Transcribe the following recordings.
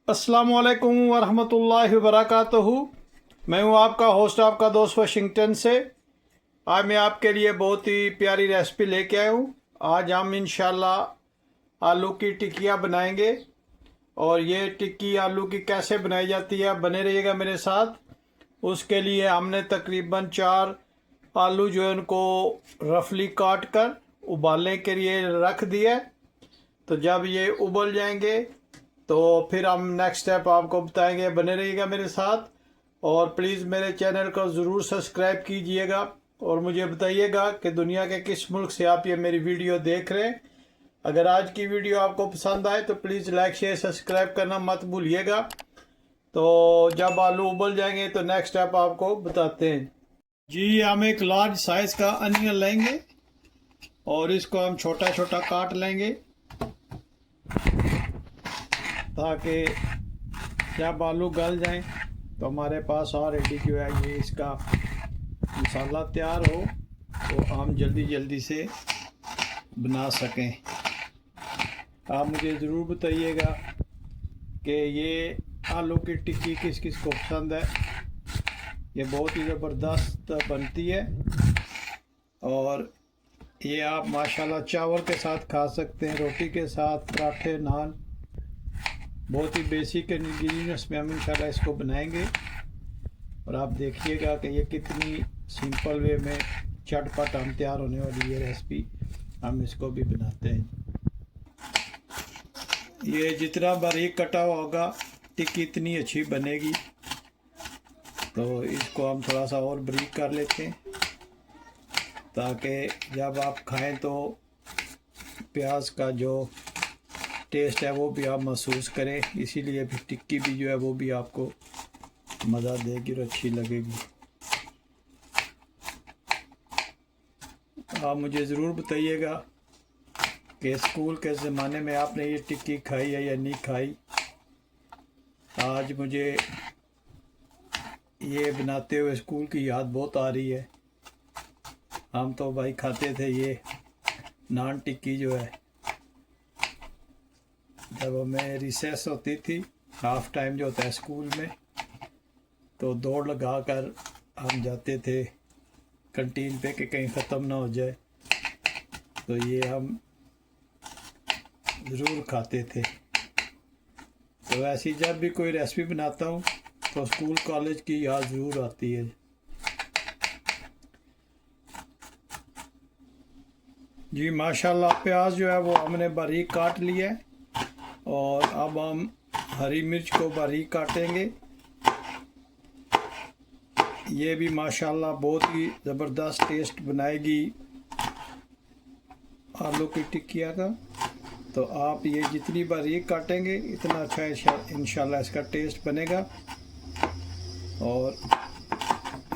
अस्सलामुअलैकुम वरहमतुल्लाहि वबरकातुहू। मैं हूं आपका होस्ट, आपका दोस्त वाशिंगटन से। आज मैं आपके लिए बहुत ही प्यारी रेसिपी लेके आया हूं। आज हम इंशाल्लाह आलू की टिक्कियाँ बनाएंगे और ये टिक्की आलू की कैसे बनाई जाती है, बने रहिएगा मेरे साथ। उसके लिए हमने तकरीबन 4 आलू जो है उनको रफली काट कर उबालने के लिए रख दिया। तो जब ये उबल जाएंगे तो फिर हम नेक्स्ट स्टेप आपको बताएंगे। बने रहिएगा मेरे साथ और प्लीज़ मेरे चैनल को ज़रूर सब्सक्राइब कीजिएगा और मुझे बताइएगा कि दुनिया के किस मुल्क से आप ये मेरी वीडियो देख रहे हैं। अगर आज की वीडियो आपको पसंद आए तो प्लीज़ लाइक शेयर सब्सक्राइब करना मत भूलिएगा। तो जब आलू उबल जाएंगे तो नेक्स्ट स्टेप आपको बताते हैं। जी, हम एक लार्ज साइज़ का अनियन लेंगे और इसको हम छोटा छोटा काट लेंगे ताकि जब आलू गल जाएं तो हमारे पास ऑलरेडी जो है ये इसका मसाला तैयार हो तो हम जल्दी जल्दी से बना सकें। आप मुझे ज़रूर बताइएगा कि ये आलू की टिक्की किस किस को पसंद है। ये बहुत ही ज़बरदस्त बनती है और ये आप माशाल्लाह चावल के साथ खा सकते हैं, रोटी के साथ, पराठे, नान। बहुत ही बेसिक इंग्रेडिएंट्स में हम इंशाल्लाह इसको बनाएंगे और आप देखिएगा कि ये कितनी सिंपल वे में चटपट हम तैयार होने वाली ये रेसिपी। हम इसको भी बनाते हैं। ये जितना बारीक कटा हुआ होगा टिक्की इतनी अच्छी बनेगी। तो इसको हम थोड़ा सा और बारीक कर लेते हैं ताकि जब आप खाएं तो प्याज का जो टेस्ट है वो भी आप महसूस करें। इसीलिए भी टिक्की भी जो है वो भी आपको मज़ा देगी और अच्छी लगेगी। आप मुझे ज़रूर बताइएगा कि स्कूल के ज़माने में आपने ये टिक्की खाई है या नहीं खाई। आज मुझे ये बनाते हुए स्कूल की याद बहुत आ रही है। हम तो भाई खाते थे ये नान टिक्की जो है। जब हमें रिसेस होती थी, हाफ टाइम जो होता है स्कूल में, तो दौड़ लगा कर हम जाते थे कैंटीन पे कि कहीं ख़त्म ना हो जाए। तो ये हम ज़रूर खाते थे। तो ऐसी जब भी कोई रेसिपी बनाता हूँ तो स्कूल कॉलेज की याद ज़रूर आती है। जी माशाल्लाह, प्याज जो है वो हमने बारीक काट लिया है और अब हम हरी मिर्च को बारीक काटेंगे। ये भी माशाल्लाह बहुत ही ज़बरदस्त टेस्ट बनाएगी आलू की टिक्किया का। तो आप ये जितनी बारीक काटेंगे इतना अच्छा इंशाल्लाह इसका टेस्ट बनेगा। और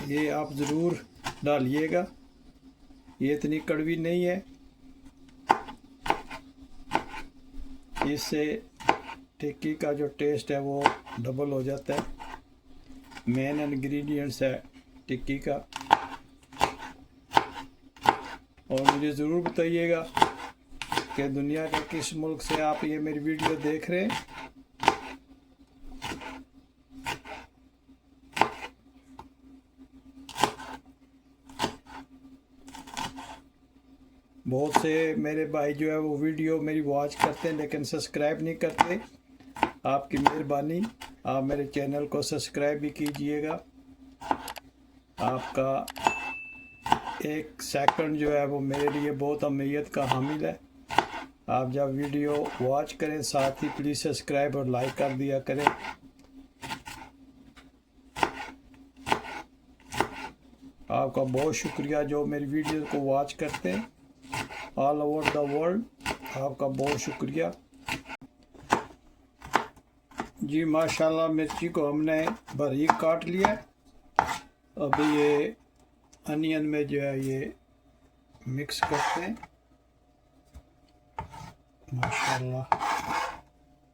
ये आप ज़रूर डालिएगा, ये इतनी कड़वी नहीं है। इससे टिक्की का जो टेस्ट है वो डबल हो जाता है। मेन इंग्रेडिएंट्स है टिक्की का। और मुझे ज़रूर बताइएगा कि दुनिया के किस मुल्क से आप ये मेरी वीडियो देख रहे हैं। बहुत से मेरे भाई जो है वो वीडियो मेरी वॉच करते हैं लेकिन सब्सक्राइब नहीं करते। आपकी मेहरबानी, आप मेरे चैनल को सब्सक्राइब भी कीजिएगा। आपका एक सेकंड जो है वो मेरे लिए बहुत अहमियत का हामिल है। आप जब वीडियो वॉच करें साथ ही प्लीज़ सब्सक्राइब और लाइक कर दिया करें। आपका बहुत शुक्रिया जो मेरी वीडियो को वॉच करते हैं ऑल ओवर द वर्ल्ड। आपका बहुत शुक्रिया। जी माशाल्लाह, मिर्ची को हमने बारीक काट लिया। अभी ये अनियन में जो है ये मिक्स करते हैं। माशाल्लाह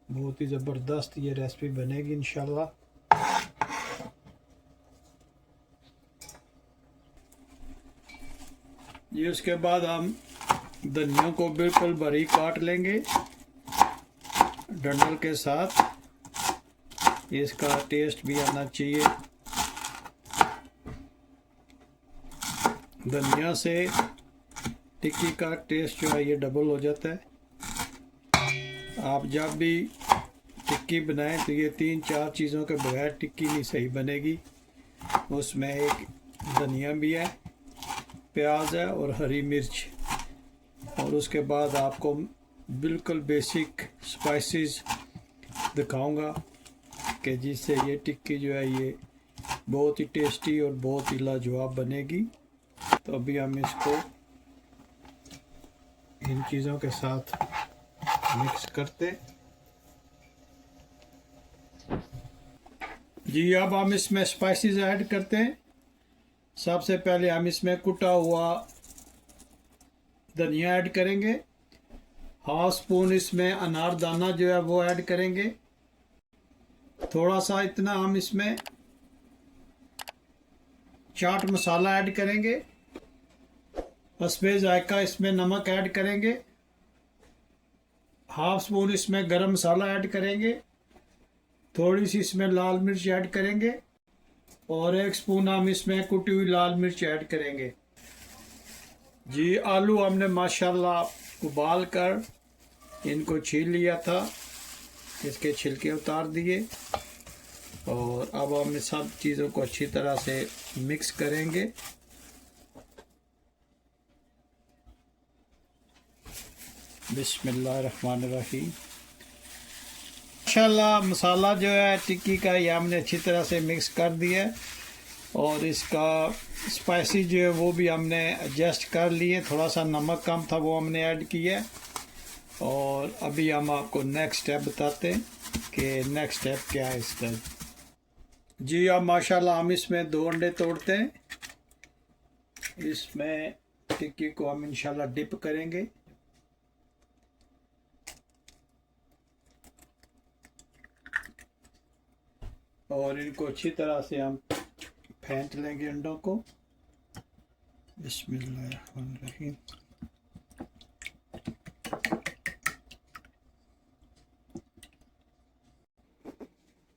बहुत ही ज़बरदस्त ये रेसिपी बनेगी इंशाल्लाह। ये उसके बाद हम धनिया को बिल्कुल बारीक काट लेंगे डंडल के साथ। इसका टेस्ट भी आना चाहिए। धनिया से टिक्की का टेस्ट जो है ये डबल हो जाता है। आप जब भी टिक्की बनाएं तो ये 3-4 चीज़ों के बगैर टिक्की नहीं सही बनेगी। उसमें एक धनिया भी है, प्याज है और हरी मिर्च, और उसके बाद आपको बिल्कुल बेसिक स्पाइसेस दिखाऊंगा कि जिससे ये टिक्की जो है ये बहुत ही टेस्टी और बहुत ही लाजवाब बनेगी। तो अभी हम इसको इन चीज़ों के साथ मिक्स करते जी। अब हम इसमें स्पाइसेस ऐड करते हैं। सबसे पहले हम इसमें कुटा हुआ धनिया ऐड करेंगे। हाफ स्पून इसमें अनारदाना जो है वो ऐड करेंगे। थोड़ा सा इतना हम इसमें चाट मसाला ऐड करेंगे। हस्बे जायका इसमें नमक ऐड करेंगे। हाफ स्पून इसमें गरम मसाला ऐड करेंगे। थोड़ी सी इसमें लाल मिर्च ऐड करेंगे और 1 स्पून हम इसमें कुटी हुई लाल मिर्च ऐड करेंगे जी। आलू हमने माशाल्लाह उबाल कर इनको छील लिया था, इसके छिलके उतार दिए और अब हम सब चीज़ों को अच्छी तरह से मिक्स करेंगे। बिस्मिल्लाहिर्रहमानिर्रहीम। माशाल्लाह मसाला जो है टिक्की का ये हमने अच्छी तरह से मिक्स कर दिया है और इसका स्पाइसी जो है वो भी हमने एडजस्ट कर लिए। थोड़ा सा नमक कम था वो हमने ऐड किया और अभी हम आपको नेक्स्ट स्टेप बताते हैं कि नेक्स्ट स्टेप क्या है इसका जी। अब माशाल्लाह हम इसमें 2 अंडे तोड़ते हैं। इसमें टिक्की को हम इंशाल्लाह डिप करेंगे। और इनको अच्छी तरह से हम फेंट लेंगे अंडों को। बिस्मिल्लाहिर्रहमानिर्रहीम।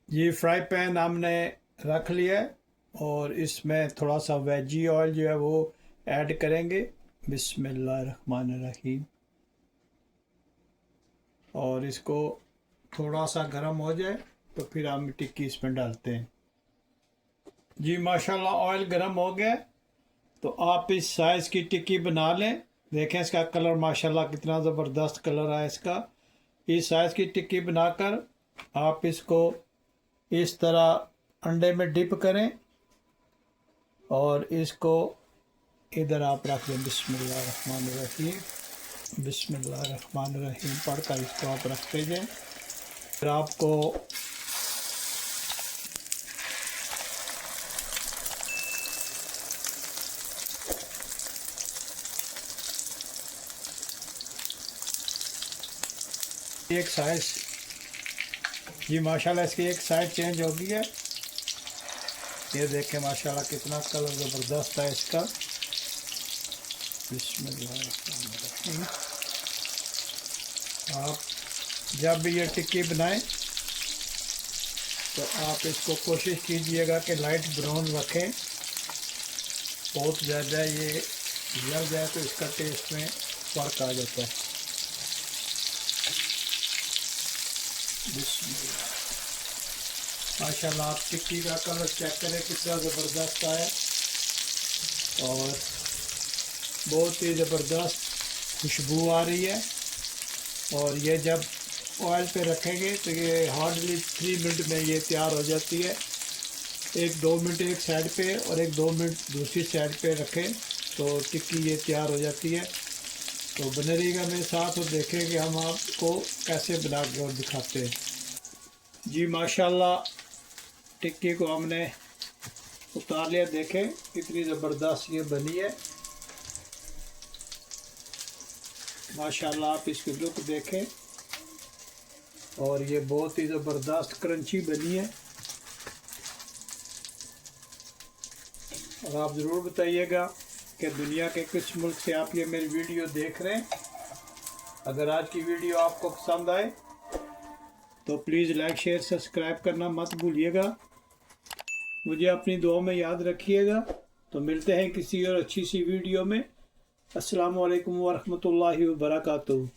ये फ्राई पैन हमने रख लिया है और इसमें थोड़ा सा वेजी ऑयल जो है वो ऐड करेंगे। बिस्मिल्लाहिर्रहमानिर्रहीम। और इसको थोड़ा सा गर्म हो जाए तो फिर हम टिक्की इसमें डालते हैं जी। माशाल्लाह ऑयल गर्म हो गया तो आप इस साइज़ की टिक्की बना लें। देखें इसका कलर माशाल्लाह कितना ज़बरदस्त कलर है इसका। इस साइज़ की टिक्की बनाकर आप इसको इस तरह अंडे में डिप करें और इसको इधर आप रख दें। बिस्मिल्लाहिर्रहमानिर्रहीम। बिस्मिल्लाहिर्रहमानिर्रहीम पढ़कर इसको आप रखते जाएं। फिर आपको एक साइज जी माशाल्लाह इसकी एक साइड चेंज हो गई है। ये देखें माशाल्लाह कितना कलर ज़बरदस्त है इसका। बिस्मिल्लाहिर्रहमानिर्रहीम। आप जब भी ये टिक्की बनाएं तो आप इसको कोशिश कीजिएगा कि लाइट ब्राउन रखें। बहुत ज़्यादा ये जल जाए तो इसका टेस्ट में फ़र्क आ जाता है। माशाल्लाह आप टिक्की का कलर चेक करें कितना ज़बरदस्त आया और बहुत ही ज़बरदस्त खुशबू आ रही है। और ये जब ऑयल पे रखेंगे तो ये हार्डली 3 मिनट में ये तैयार हो जाती है। 1-2 मिनट एक साइड पे और 1-2 मिनट दूसरी साइड पे रखें तो टिक्की ये तैयार हो जाती है। तो बने रहिएगा मेरे साथ और देखें कि हम आपको कैसे बना के और दिखाते हैं जी। माशाल्लाह टिक्की को हमने उतार लिया। देखें कितनी ज़बरदस्त ये बनी है। माशाल्लाह आप इसकी लुक देखें और ये बहुत ही ज़बरदस्त क्रंची बनी है। और आप ज़रूर बताइएगा कि दुनिया के किस मुल्क से आप ये मेरी वीडियो देख रहे हैं। अगर आज की वीडियो आपको पसंद आए तो प्लीज़ लाइक शेयर सब्सक्राइब करना मत भूलिएगा। मुझे अपनी दुआ में याद रखिएगा। तो मिलते हैं किसी और अच्छी सी वीडियो में। अस्सलामु अलैकुम वरहमतुल्लाहि वबरकातुहू।